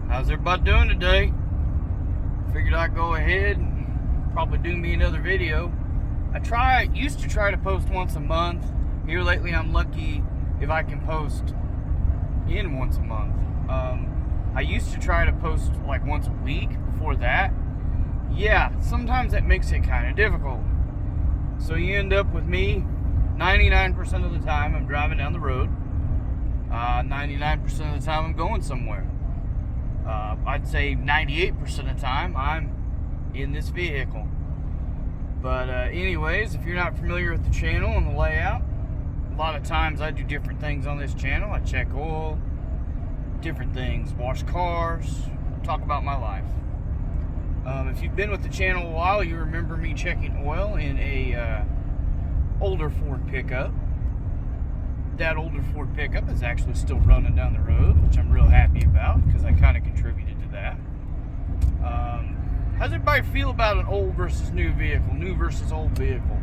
How's everybody doing today? Figured I'd go ahead and probably do me another video. Used to try to post once a month. Here lately I'm lucky if I can post in once a month. I used to try to post like once a week before that. Yeah, sometimes that makes it kind of difficult. So you end up with me 99% of the time I'm driving down the road. 99% of the time I'm going somewhere. I'd say 98% of the time I'm in this vehicle. But anyways, if you're not familiar with the channel and the layout, a lot of times I do different things on this channel. I check oil, different things, wash cars, talk about my life. If you've been with the channel a while, you remember me checking oil in a older Ford pickup. That older Ford pickup is actually still running down the road, which I'm real happy about because I kind of contributed to that. How's everybody feel about an old versus new vehicle, new versus old vehicle?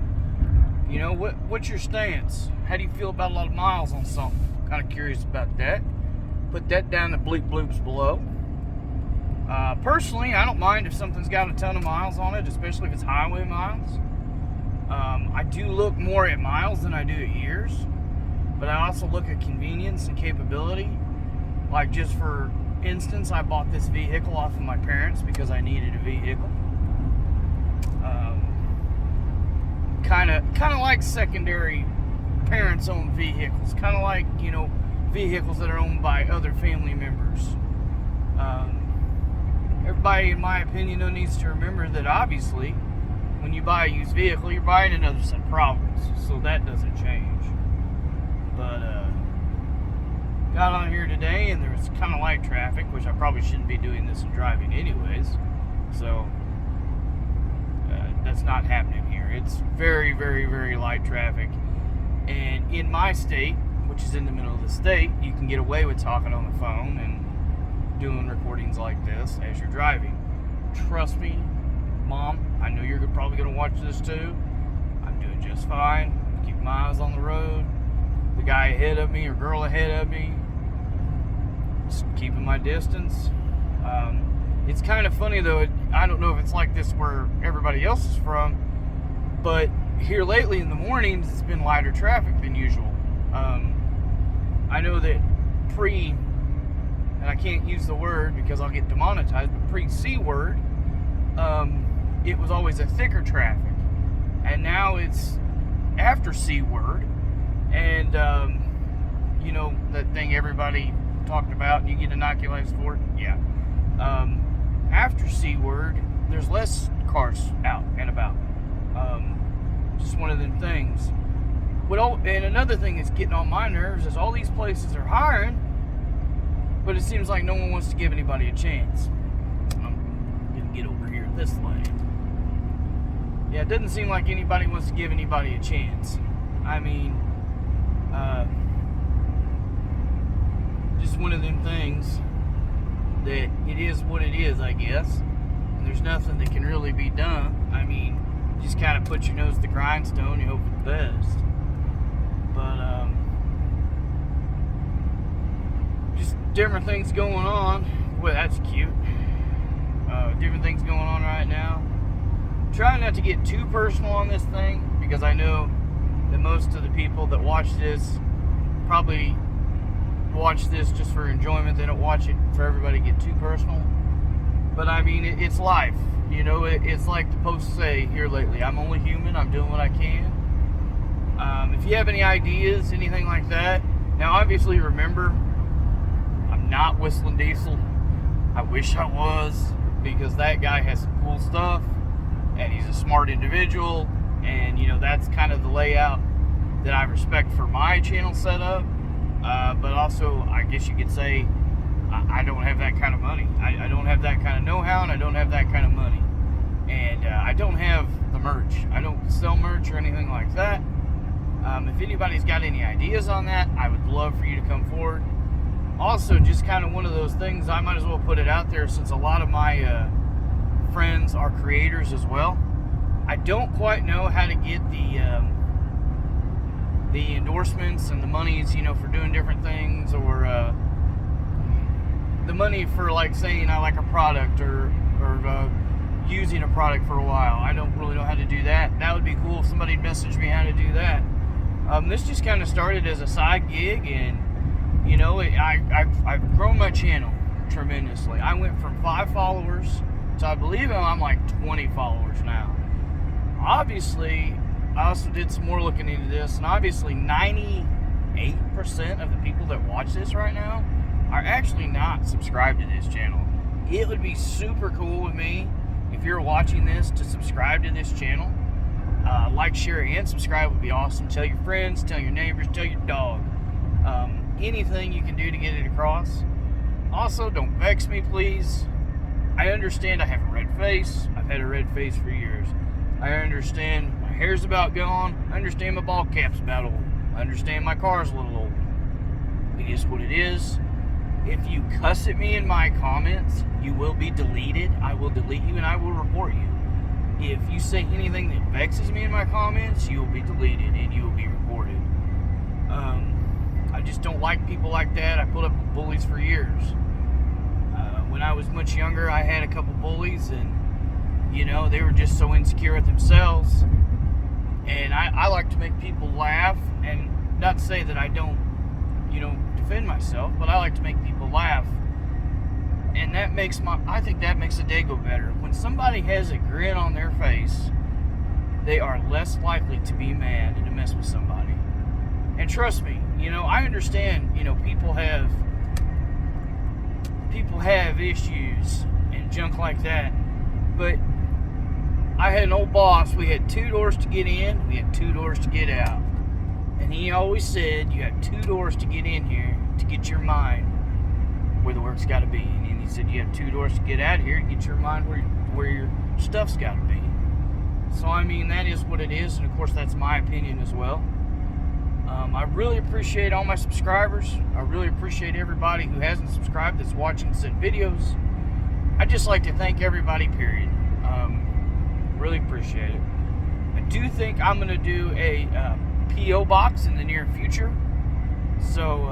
You know, what's your stance? How do you feel about a lot of miles on something? Kind of curious about that. Put that down in the bleep bloops below. Personally, I don't mind if something's got a ton of miles on it, especially if it's highway miles. I do look more at miles than I do at years. But I also look at convenience and capability. Like, just for instance, I bought this vehicle off of my parents because I needed a vehicle. Kind of like secondary parents-owned vehicles. Kind of like, you know, vehicles that are owned by other family members. Everybody, in my opinion, though, needs to remember that obviously, when you buy a used vehicle, you're buying another set of problems. So that doesn't change. But got on here today and there was kind of light traffic, which I probably shouldn't be doing this and driving anyways. So that's not happening here. It's very, very, very light traffic. And in my state, which is in the middle of the state, you can get away with talking on the phone and doing recordings like this as you're driving. Trust me, Mom, I know you're probably going to watch this too. I'm doing just fine. Keep my eyes on the road. The guy ahead of me or girl ahead of me, just keeping my distance. It's kind of funny though, I don't know if it's like this where everybody else is from, but here lately in the mornings it's been lighter traffic than usual. I know that and I can't use the word because I'll get demonetized, but pre-C word, it was always a thicker traffic. And now it's after C word. And, you know, that thing everybody talked about, and you get inoculated for it? Yeah. After C word, there's less cars out and about. Just one of them things. And another thing that's getting on my nerves is all these places are hiring, but it seems like no one wants to give anybody a chance. I'm going to get over here this lane. Yeah, it doesn't seem like anybody wants to give anybody a chance. I mean, just one of them things that it is what it is, I guess. And there's nothing that can really be done. I mean, just kind of put your nose to the grindstone, you hope for the best. But, just different things going on. Boy, that's cute. Different things going on right now. Trying not to get too personal on this thing, because I know that most of the people that watch this probably watch this just for enjoyment. They don't watch it for everybody to get too personal. But I mean, it's life. You know, it's like the posts say here lately. I'm only human. I'm doing what I can. If you have any ideas, anything like that. Now, obviously, remember, I'm not Whistling Diesel. I wish I was, because that guy has some cool stuff. And he's a smart individual. And, you know, that's kind of the layout that I respect for my channel setup. But also, I guess you could say, I don't have that kind of money. I don't have that kind of know-how, and I don't have that kind of money. And I don't have the merch. I don't sell merch or anything like that. If anybody's got any ideas on that, I would love for you to come forward. Also, just kind of one of those things, I might as well put it out there since a lot of my friends are creators as well. I don't quite know how to get the endorsements and the monies, you know, for doing different things, or the money for like saying I like a product or using a product for a while. I don't really know how to do that. That would be cool if somebody messaged me how to do that. This just kind of started as a side gig, and you know, I've grown my channel tremendously. I went from 5 followers to, I believe I'm like 20 followers now. Obviously, I also did some more looking into this, and obviously 98% of the people that watch this right now are actually not subscribed to this channel. It would be super cool with me if you're watching this to subscribe to this channel. Like, share, and subscribe would be awesome. Tell your friends, tell your neighbors, tell your dog. Anything you can do to get it across. Also, don't vex me, please. I understand I have a red face. I've had a red face for years. I understand my hair's about gone. I understand my ball cap's about old. I understand my car's a little old. It is what it is. If you cuss at me in my comments, you will be deleted. I will delete you and I will report you. If you say anything that vexes me in my comments, you will be deleted and you will be reported. I just don't like people like that. I put up with bullies for years. When I was much younger, I had a couple bullies, and you know, they were just so insecure with themselves. And I like to make people laugh, and not to say that I don't, you know, defend myself, but I like to make people laugh. And that makes I think that makes the day go better. When somebody has a grin on their face, they are less likely to be mad and to mess with somebody. And trust me, you know, I understand, you know, people have issues and junk like that. But I had an old boss. We had 2 doors to get in, we had 2 doors to get out. And he always said, you have 2 doors to get in here to get your mind where the work's got to be. And he said, you have 2 doors to get out of here to get your mind where your stuff's got to be. So, I mean, that is what it is. And, of course, that's my opinion as well. I really appreciate all my subscribers. I really appreciate everybody who hasn't subscribed that's watching said videos. I'd just like to thank everybody, period. Really appreciate it. I do think I'm going to do a P.O. box in the near future. So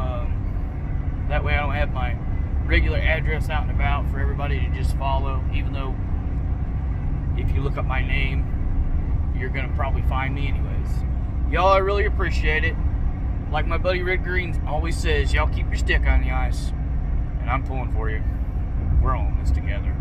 that way I don't have my regular address out and about for everybody to just follow. Even though if you look up my name, you're going to probably find me anyways. Y'all, I really appreciate it. Like my buddy Red Green always says, y'all keep your stick on the ice. And I'm pulling for you. We're all in this together.